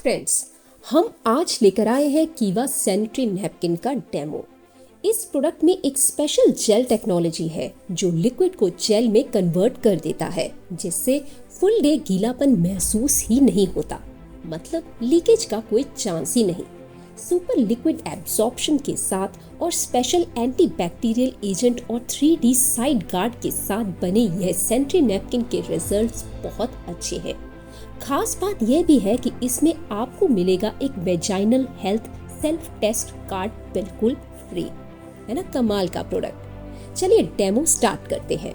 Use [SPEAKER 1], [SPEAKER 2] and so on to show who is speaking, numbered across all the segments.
[SPEAKER 1] Friends, हम आज लेकर आए हैं कीवा सैनिटरी नैपकिन का डेमो। इस प्रोडक्ट में एक स्पेशल जेल टेक्नोलॉजी है जो लिक्विड को जेल में कन्वर्ट कर देता है, जिससे फुल डे गीलापन महसूस ही नहीं होता। मतलब लीकेज का कोई चांस ही नहीं। सुपर लिक्विड एब्जॉर्प्शन के साथ और स्पेशल एंटीबैक्टीरियल एजेंट और 3D साइड गार्ड के साथ बने यह सैनिटरी नैपकिन के रिजल्ट्स बहुत अच्छे हैं। खास बात यह भी है कि इसमें आपको मिलेगा एक vaginal health self test card बिल्कुल फ्री। है ना कमाल का प्रोडक्ट। चलिए डेमो स्टार्ट करते हैं।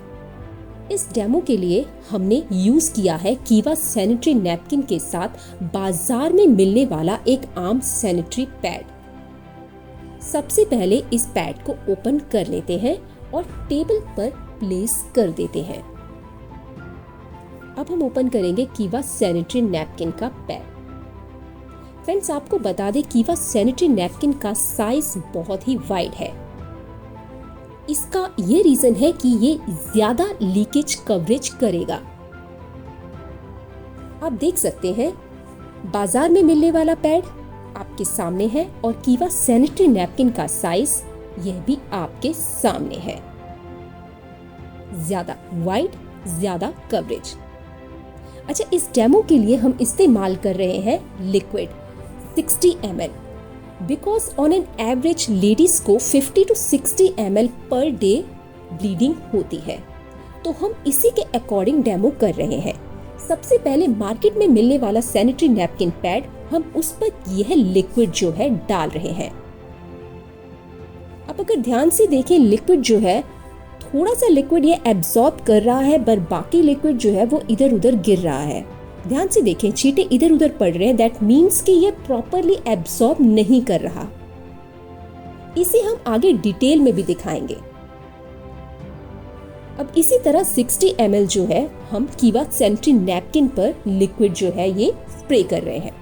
[SPEAKER 1] इस डेमो के लिए हमने यूज किया है कीवा सैनिटरी नैपकिन के साथ बाजार में मिलने वाला एक आम सैनिटरी पैड। सबसे पहले इस पैड को ओपन कर लेते हैं और टेबल पर प्लेस कर देते हैं। अब हम ओपन करेंगे कीवा सैनिटरी नैपकिन का पैड। फ्रेंड्स, आपको बता दें कीवा सैनिटरी नैपकिन का साइज बहुत ही वाइड है। इसका ये रीजन है कि ये ज्यादा लीकेज कवरेज करेगा। आप देख सकते हैं बाजार में मिलने वाला पैड आपके सामने है और कीवा सैनिटरी नैपकिन का साइज यह भी आपके सामने है। ज्यादा वाइड, ज्यादा कवरेज। अच्छा, इस डेमो के लिए हम इस्तेमाल कर रहे हैं liquid 60 ml because on an average ladies को 50 to 60 ml per day bleeding होती है, तो हम इसी के अकॉर्डिंग डेमो कर रहे हैं। सबसे पहले मार्केट में मिलने वाला सैनिटरी नैपकिन पैड हम उस पर यह लिक्विड जो है डाल रहे हैं। अब अगर ध्यान से देखें, लिक्विड जो है थोड़ा सा लिक्विड ये एब्जॉर्ब कर रहा है, पर बाकी लिक्विड जो है वो इधर उधर गिर रहा है। ध्यान से देखें, छींटे इधर उधर पड़ रहे हैं। दैट मीन्स कि ये प्रॉपरली एब्जॉर्ब नहीं कर रहा। इसे हम आगे डिटेल में भी दिखाएंगे। अब इसी तरह 60 ml जो है हम कीवा सैनिटरी नैपकिन पर लिक्विड जो है ये स्प्रे कर रहे हैं।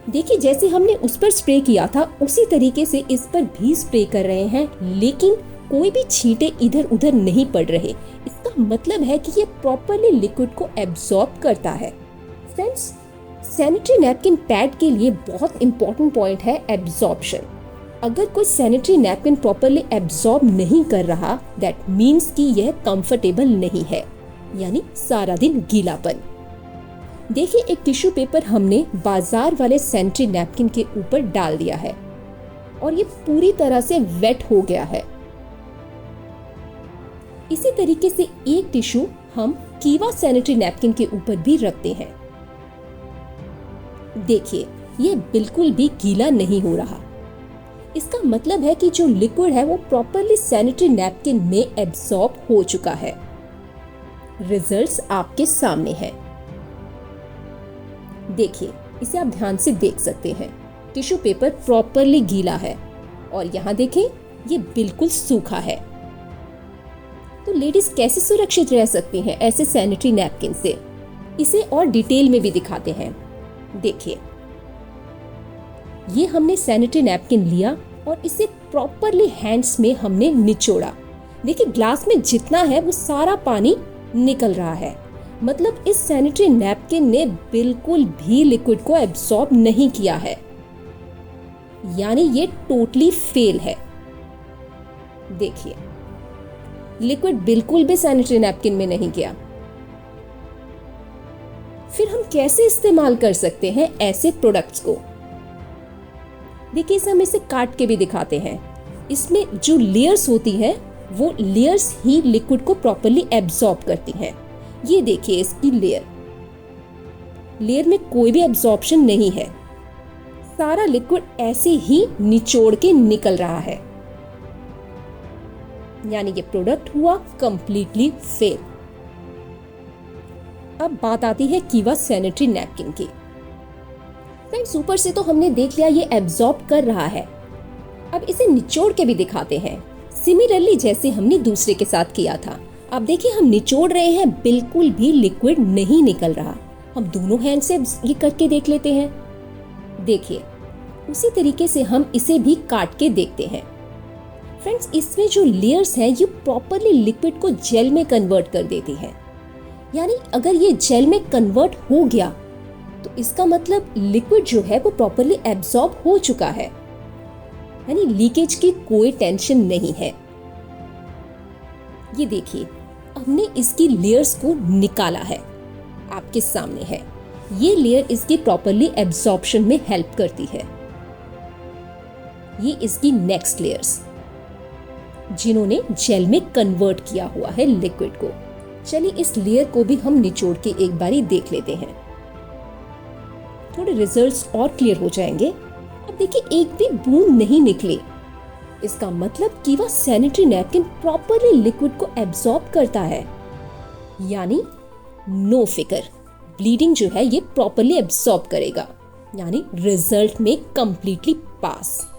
[SPEAKER 1] देखिए, जैसे हमने उस पर स्प्रे किया था उसी तरीके से इस पर भी स्प्रे कर रहे हैं, लेकिन कोई भी छींटे इधर उधर नहीं पड़ रहे। इसका मतलब है कि ये प्रॉपरली लिक्विड को एब्जॉर्ब करता है। फ्रेंड्स, सैनिटरी नैपकिन पैड के लिए बहुत इंपॉर्टेंट पॉइंट है एब्जॉर्प्शन। अगर कोई सैनिटरी नैपकिन प्रॉपरली एब्जॉर्ब नहीं कर रहा, दैट मीन्स कि यह कंफर्टेबल नहीं है, यानी सारा दिन गीलापन। देखिए, एक टिश्यू पेपर हमने बाजार वाले सैनिटरी नैपकिन के ऊपर डाल दिया है और ये पूरी तरह से वेट हो गया है। इसी तरीके से एक टिश्यू हम कीवा सैनिटरी नैपकिन के ऊपर भी रखते हैं। देखिए, ये बिल्कुल भी गीला नहीं हो रहा। इसका मतलब है कि जो लिक्विड है वो प्रॉपरली सैनिटरी नैपकिन में एब्सॉर्ब हो चुका है। रिजल्ट्स आपके सामने हैं। देखिए, इसे आप ध्यान से देख सकते हैं। टिश्यू पेपर प्रॉपरली गीला है और यहाँ देखें, ये बिल्कुल सूखा है। तो लेडीज कैसे सुरक्षित रह सकती हैं ऐसे सैनिटरी नैपकिन से, इसे और डिटेल में भी दिखाते हैं। देखिए, ये हमने सैनिटरी नैपकिन लिया और इसे प्रॉपरली हैंड्स में हमने निचोड़ा। देखिए, ग्लास में जितना है वो सारा पानी निकल रहा है। मतलब इस सैनिटरी नैपकिन ने बिल्कुल भी लिक्विड को एब्सॉर्ब नहीं किया है, यानी ये टोटली फेल है। देखिए, लिक्विड बिल्कुल भी सैनिटरी नैपकिन में नहीं गया। फिर हम कैसे इस्तेमाल कर सकते हैं ऐसे प्रोडक्ट्स को? देखिए, हम इसे काट के भी दिखाते हैं। इसमें जो लेयर्स होती हैं वो लेयर्स ही लिक्विड को प्रॉपरली एब्जॉर्ब करती हैं। ये देखिए, इसकी लेयर में कोई भी एब्जॉर्प्शन नहीं है। सारा लिक्विड ऐसे ही निचोड़ के निकल रहा है, यानी ये प्रोडक्ट हुआ कंप्लीटली फेल। अब बात आती है कीवा सैनिटरी नैपकिन की। फ्रेंड्स, ऊपर से तो हमने देख लिया ये एब्जॉर्ब कर रहा है। अब इसे निचोड़ के भी दिखाते हैं, सिमिलरली जैसे हमने दूसरे के साथ किया था। अब देखिए, हम निचोड़ रहे हैं, बिल्कुल भी लिक्विड नहीं निकल रहा। हम दोनों हैंड से ये करके देख लेते हैं। देखिए, उसी तरीके से हम इसे भी काट के देखते हैं। फ्रेंड्स, इसमें जो लेयर्स हैं ये प्रॉपरली लिक्विड को जेल में कन्वर्ट कर देती हैं। यानी अगर ये जेल में कन्वर्ट हो गया तो इसका मतलब लिक्विड जो है वो प्रॉपरली एब्जॉर्ब हो चुका है, यानी लीकेज की कोई टेंशन नहीं है। ये देखिए, हमने इसकी लेयर्स को निकाला है, आपके सामने है। ये लेयर इसकी प्रॉपरली एब्जॉर्प्शन में हेल्प करती है। ये इसकी नेक्स्ट लेयर्स जिन्होंने जेल में कन्वर्ट किया हुआ है लिक्विड को। चलिए इस लेयर को भी हम निचोड़ के एक बारी देख लेते हैं, थोड़े रिजल्ट्स और क्लियर हो जाएंगे। अब देखिए, एक भी बूंद नहीं निकली। इसका मतलब कि वह सैनिटरी नैपकिन प्रॉपरली लिक्विड को एब्जॉर्ब करता है, यानी नो फिकर, ब्लीडिंग जो है ये प्रॉपरली एब्जॉर्ब करेगा, यानी रिजल्ट में कंप्लीटली पास।